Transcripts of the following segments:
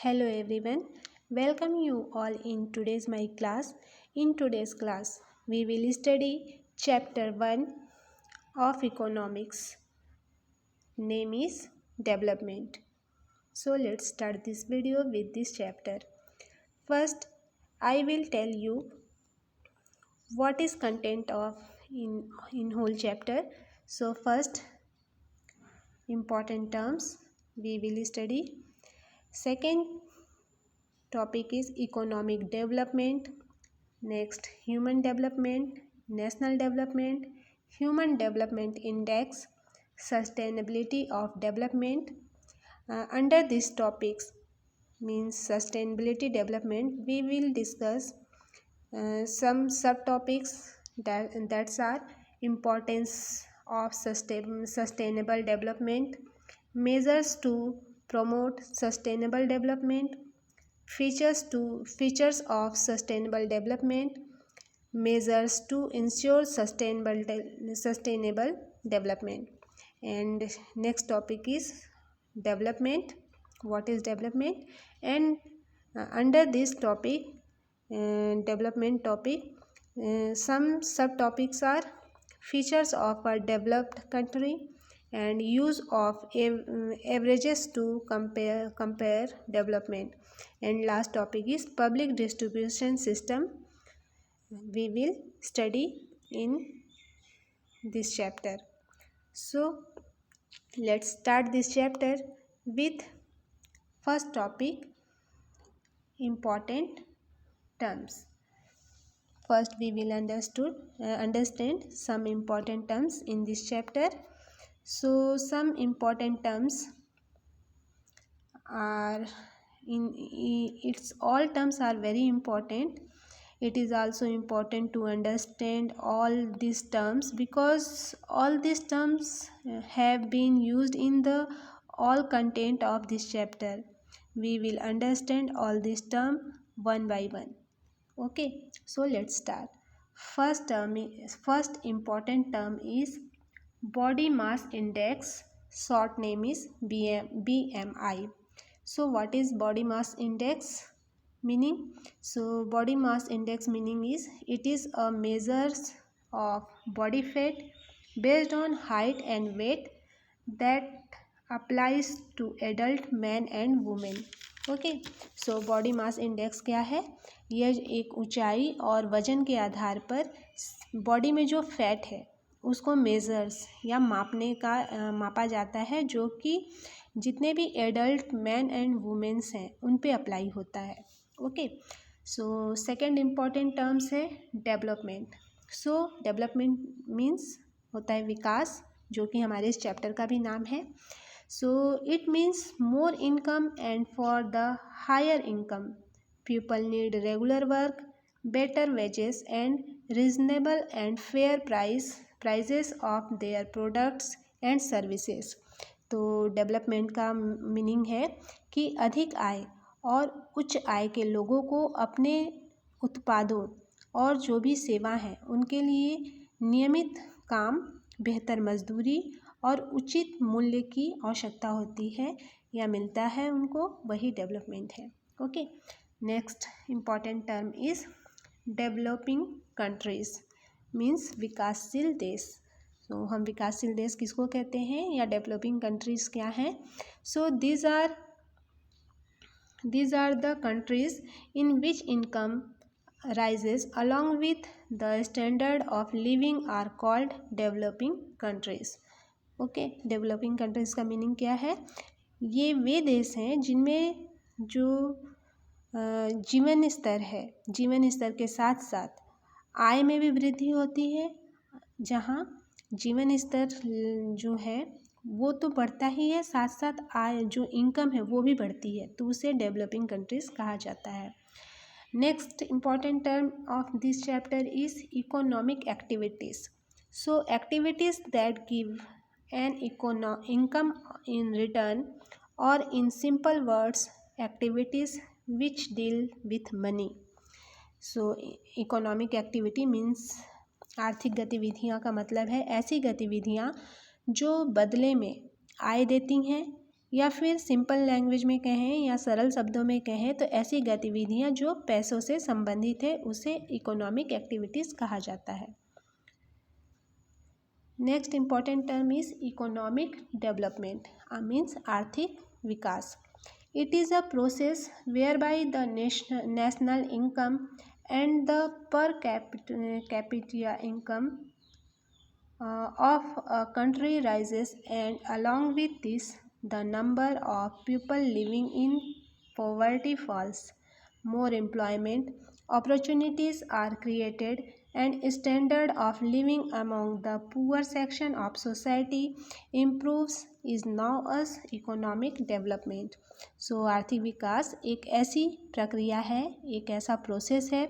Hello everyone, welcome you all in today's my class. In today's class, we will study chapter 1 of economics. Name is development. So let's start this video with this chapter. First, I will tell you what is content of in whole chapter. So first, important terms we will study. Second topic is economic development. Next, human development, national development, human development index, sustainability of development. Under these topics means sustainability development, we will discuss some subtopics that are importance of sustainable development, measures to promote sustainable development, features of sustainable development, measures to ensure sustainable development. And next topic is development. What is development? And under this topic, development topic, some subtopics are features of a developed country and use of averages to compare development. And last topic is public distribution system. We will study in this chapter. So let's start this chapter with first topic, important terms. First we will understand some important terms in this chapter. So some important terms are its all terms are very important. It is also important to understand all these terms because all these terms have been used in the all content of this chapter. We will understand all these terms one by one. Okay, so let's start. First important term is body mass index. Short name is BMI. So what is body mass index meaning? So body mass index meaning is it is a measure of body fat based on height and weight that applies to adult men and women. Okay, so body mass index क्या है? यह एक ऊंचाई और वजन के आधार पर body में जो फैट है उसको मेजर्स या मापा जाता है जो कि जितने भी एडल्ट मैन एंड वुमेन्स हैं उन पे अप्लाई होता है. Okay, so second important terms है डेवलपमेंट. सो डेवलपमेंट मीन्स होता है विकास, जो कि हमारे इस चैप्टर का भी नाम है. So it means more income and for the higher income people need regular work, better wages and reasonable and fair prices of their products and services. तो डेवलपमेंट का मीनिंग है कि अधिक आय और उच्च आय के लोगों को अपने उत्पादों और जो भी सेवा हैं उनके लिए नियमित काम, बेहतर मजदूरी और उचित मूल्य की आवश्यकता होती है या मिलता है उनको, वही डेवलपमेंट है. Okay, next important term is developing countries means विकासशील देश. तो हम विकासशील देश किसको कहते हैं या डेवलपिंग कंट्रीज़ क्या हैं? So these are the countries in which income rises along with the standard of living are called developing countries. Okay, developing countries का मीनिंग क्या है? ये वे देश हैं जिनमें जो जीवन स्तर है, जीवन स्तर के साथ साथ आय में भी वृद्धि होती है. जहाँ जीवन स्तर जो है वो तो बढ़ता ही है, साथ साथ आय जो इनकम है वो भी बढ़ती है, तो उसे डेवलपिंग कंट्रीज़ कहा जाता है. Next important term of this chapter is economic activities. So activities that give an income in return, or in simple words activities which deal with money. So economic activity means आर्थिक गतिविधियाँ का मतलब है ऐसी गतिविधियाँ जो बदले में आय देती हैं या फिर सिंपल लैंग्वेज में कहें या सरल शब्दों में कहें तो ऐसी गतिविधियां जो पैसों से संबंधित है उसे इकोनॉमिक एक्टिविटीज़ कहा जाता है। Next important term is economic development means आर्थिक विकास। It is a process whereby the national income and the per capita income of a country rises, and along with this the number of people living in poverty falls. More employment opportunities are created and standard of living among the poor section of society improves is known as economic development. सो आर्थिक विकास एक ऐसी प्रक्रिया है, एक ऐसा process है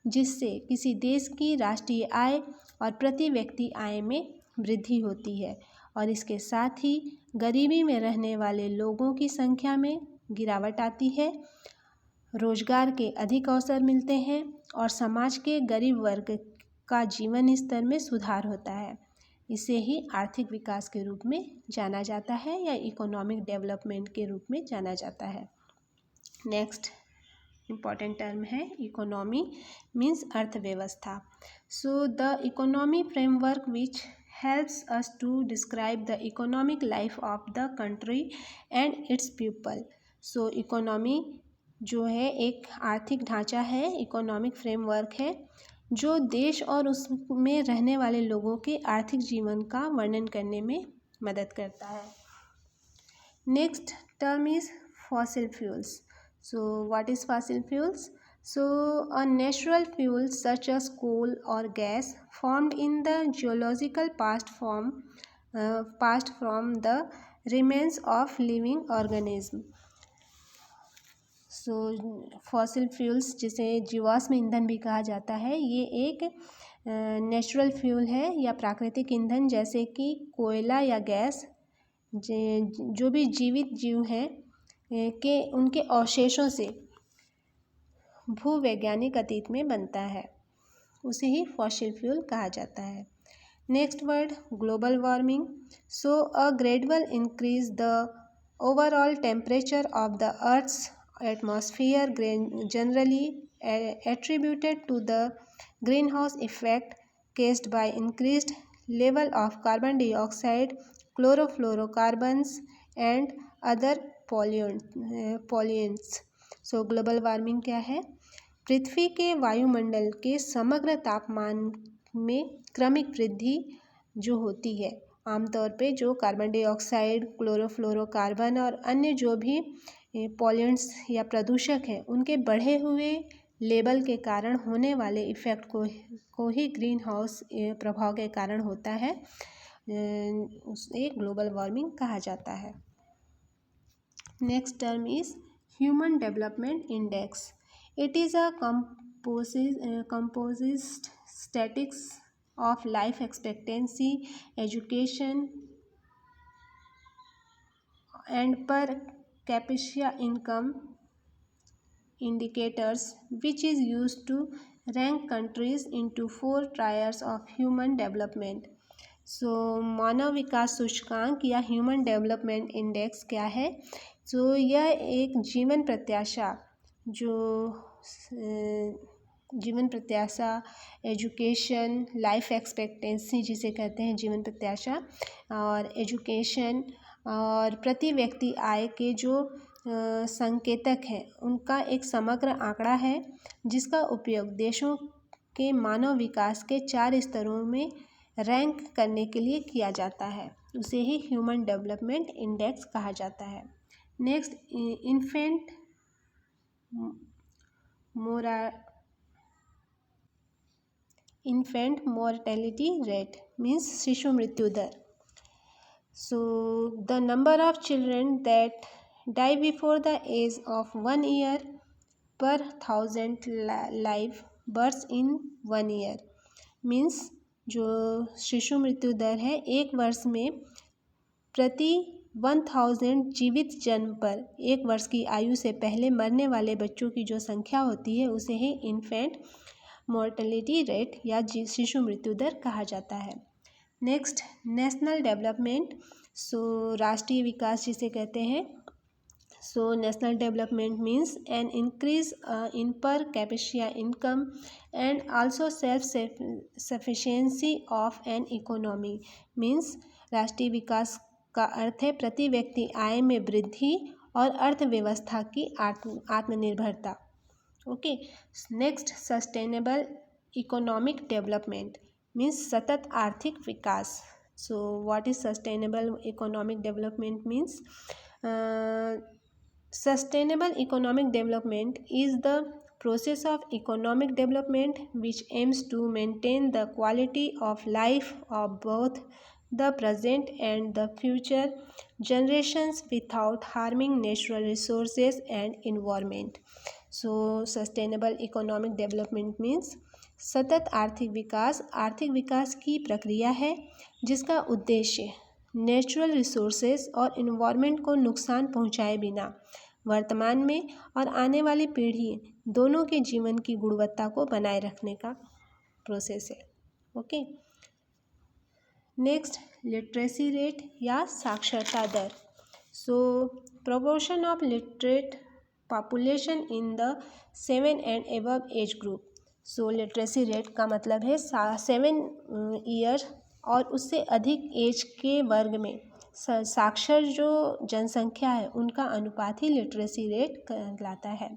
जिससे किसी देश की राष्ट्रीय आय और प्रति व्यक्ति आय में वृद्धि होती है और इसके साथ ही गरीबी में रहने वाले लोगों की संख्या में गिरावट आती है, रोजगार के अधिक अवसर मिलते हैं और समाज के गरीब वर्ग का जीवन स्तर में सुधार होता है। इसे ही आर्थिक विकास के रूप में जाना जाता है या इकोनॉमिक डेवलपमेंट के रूप में जाना जाता है। नेक्स्ट इम्पॉर्टेंट टर्म है इकोनॉमी मीन्स अर्थव्यवस्था। So the economy framework which helps us to describe the economic life of the country and its people. So economy जो है एक आर्थिक ढांचा है, इकोनॉमिक फ्रेमवर्क है जो देश और उसमें रहने वाले लोगों के आर्थिक जीवन का वर्णन करने में मदद करता है। Next term is fossil fuels. So what is fossil fuels? So a natural fuel such as coal और gas formed in the geological past from the remains of living organism. So fossil fuels जिसे जीवाश्म ईंधन भी कहा जाता है, ये एक नेचुरल फ्यूल है या प्राकृतिक ईंधन जैसे कि कोयला या गैस जो भी जीवित जीव हैं के उनके अवशेषों से भूवैज्ञानिक अतीत में बनता है, उसे ही फॉसिल फ्यूल कहा जाता है। Next word global warming. So a gradual increase the overall temperature of the earth's atmosphere generally attributed to the greenhouse effect caused by increased level of carbon dioxide, chlorofluorocarbons and other pollutants. So global warming क्या है? पृथ्वी के वायुमंडल के समग्र तापमान में क्रमिक वृद्धि जो होती है, आमतौर पे जो कार्बन डाइऑक्साइड, क्लोरोफ्लोरोकार्बन और अन्य जो भी पॉल्यूंट्स या प्रदूषक हैं उनके बढ़े हुए लेवल के कारण होने वाले इफ़ेक्ट को ही ग्रीन हाउस प्रभाव के कारण होता है, उसे ग्लोबल वार्मिंग कहा जाता है। Next term is human development index. It is a composite statistics of life expectancy, education and पर capita income indicators, which is used to rank countries into 4 tiers of human development. सो मानव विकास सूचकांक या human development index क्या है? सो यह एक जीवन प्रत्याशा, education, life expectancy जिसे कहते हैं जीवन प्रत्याशा, और एजुकेशन और प्रति व्यक्ति आय के जो संकेतक हैं उनका एक समग्र आंकड़ा है जिसका उपयोग देशों के मानव विकास के 4 स्तरों में रैंक करने के लिए किया जाता है, उसे ही ह्यूमन डेवलपमेंट इंडेक्स कहा जाता है। Next infant mortality rate means शिशु मृत्यु दर। So the number of children that die before the age of 1 year per 1000 live births in 1 year means जो शिशु मृत्यु दर है, एक वर्ष में प्रति 1000 जीवित जन्म पर 1 वर्ष की आयु से पहले मरने वाले बच्चों की जो संख्या होती है उसे ही इन्फेंट मोर्टेलिटी रेट या शिशु मृत्यु दर कहा जाता है। Next national development. सो राष्ट्रीय विकास जिसे कहते हैं, so national development means an increase in per capita income and also self sufficiency of an economy. Means राष्ट्रीय विकास का अर्थ है प्रति व्यक्ति आय में वृद्धि और अर्थव्यवस्था की आत्मनिर्भरता। Okay, next sustainable economic development means सतत आर्थिक विकास। So what is sustainable economic development means sustainable economic development is the process of economic development which aims to maintain the quality of life of both the present and the future generations without harming natural resources and environment. So sustainable economic development means सतत आर्थिक विकास की प्रक्रिया है जिसका उद्देश्य natural resources और environment को नुकसान पहुंचाए बिना वर्तमान में और आने वाली पीढ़ी दोनों के जीवन की गुणवत्ता को बनाए रखने का प्रोसेस है। ओके, नेक्स्ट लिटरेसी रेट या साक्षरता दर। So proportion of literate population in the 7 and above age group. So literacy rate का मतलब है 7 ईयर और उससे अधिक एज के वर्ग में साक्षर जो जनसंख्या है उनका अनुपात ही लिटरेसी रेट कहलाता है।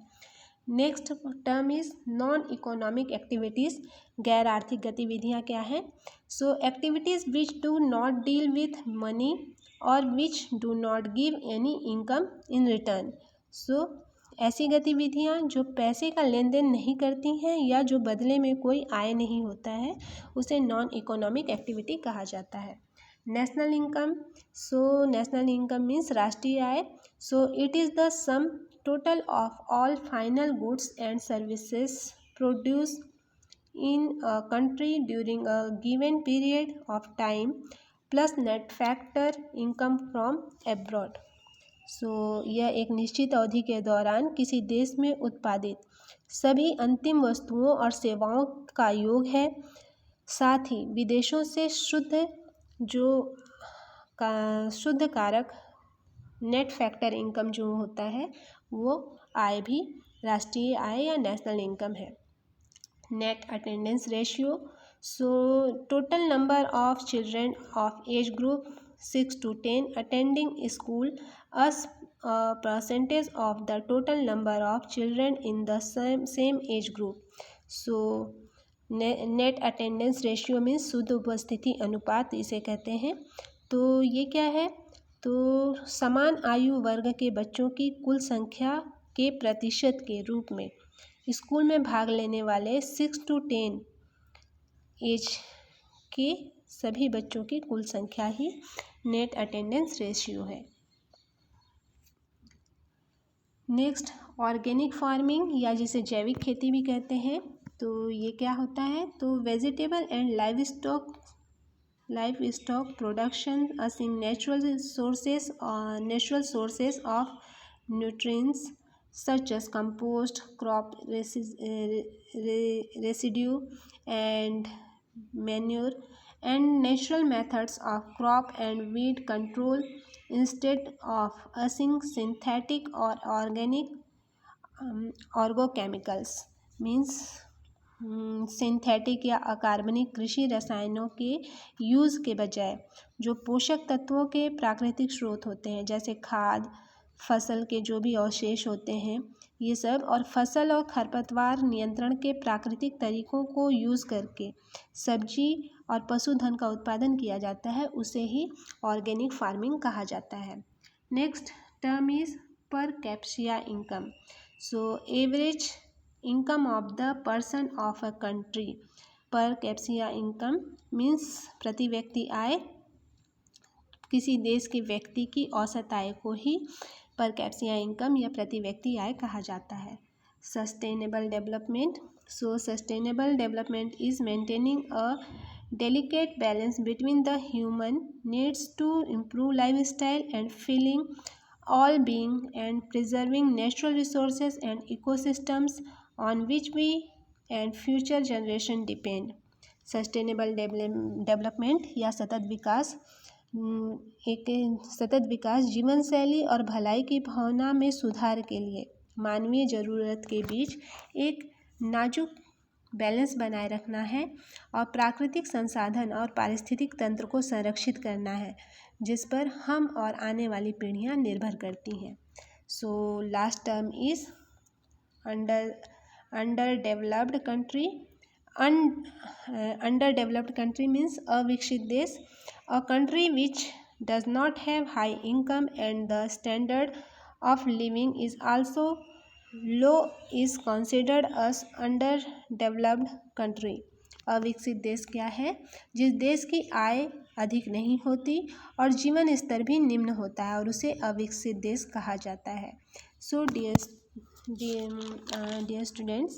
Next term is non economic activities. गैर आर्थिक गतिविधियाँ क्या हैं? So activities which do not deal with money और which do not give any income in return. So ऐसी गतिविधियाँ जो पैसे का लेन देन नहीं करती हैं या जो बदले में कोई आय नहीं होता है उसे नॉन इकोनॉमिक एक्टिविटी कहा जाता है। National income. So national income means राष्ट्रीय आय। So it is the sum total of all final goods and services produce in a country during a given period of time plus net factor income from abroad. So यह एक निश्चित अवधि के दौरान किसी देश में उत्पादित सभी अंतिम वस्तुओं और सेवाओं का योग है, साथ ही विदेशों से शुद्ध कारक नेट फैक्टर इनकम जो होता है वो आय भी राष्ट्रीय आय या नेशनल इनकम है। Net attendance ratio. So total number of children of age group 6 to 10 attending school as a percentage of the total number of children in the same age group. So net attendance ratio means शुद्ध उपस्थिति अनुपात इसे कहते हैं। तो ये क्या है? तो समान आयु वर्ग के बच्चों की कुल संख्या के प्रतिशत के रूप में स्कूल में भाग लेने वाले 6 to 10 एज के सभी बच्चों की कुल संख्या ही नेट अटेंडेंस रेशियो है। नेक्स्ट ऑर्गेनिक फार्मिंग या जिसे जैविक खेती भी कहते हैं। तो ये क्या होता है? तो vegetable and live stock production using natural sources of nutrients such as compost, crop residue and manure, and natural methods of crop and weed control instead of using synthetic or organic orgochemicals means synthetic या अकार्बनिक कृषि रसायनों के use के बजाय जो पोषक तत्वों के प्राकृतिक स्रोत होते हैं जैसे खाद, फसल के जो भी अवशेष होते हैं ये सब, और फसल और खरपतवार नियंत्रण के प्राकृतिक तरीकों को यूज़ करके सब्जी और पशुधन का उत्पादन किया जाता है, उसे ही ऑर्गेनिक फार्मिंग कहा जाता है। Next term is per capita income. So average income of the person of a country. Per capita income means प्रति व्यक्ति आय, किसी देश के व्यक्ति की औसत आय को ही पर कैप्सिया इनकम या प्रति व्यक्ति आय कहा जाता है। Sustainable development. So sustainable development is maintaining a delicate balance between the human needs to improve lifestyle and filling all being and preserving natural resources and ecosystems on which we and future generation depend. Sustainable development या सतत विकास एक सतत विकास जीवन शैली और भलाई की भावना में सुधार के लिए मानवीय ज़रूरत के बीच एक नाजुक बैलेंस बनाए रखना है और प्राकृतिक संसाधन और पारिस्थितिक तंत्र को संरक्षित करना है, जिस पर हम और आने वाली पीढ़ियां निर्भर करती हैं। So last term is under country. Underdeveloped country means अविकसित देश, a country which does not have high income and the standard of living is also low is considered as underdeveloped country। अविकसित देश क्या है? जिस देश की आय अधिक नहीं होती और जीवन स्तर भी निम्न होता है और उसे अविकसित देश कहा जाता है। सो dear students,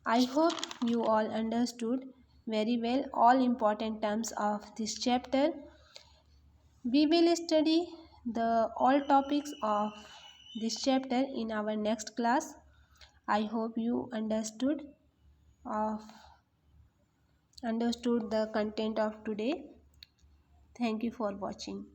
I hope you all understood very well all important terms of this chapter. We will study the all topics of this chapter in our next class. I hope you understood the content of today. Thank you for watching.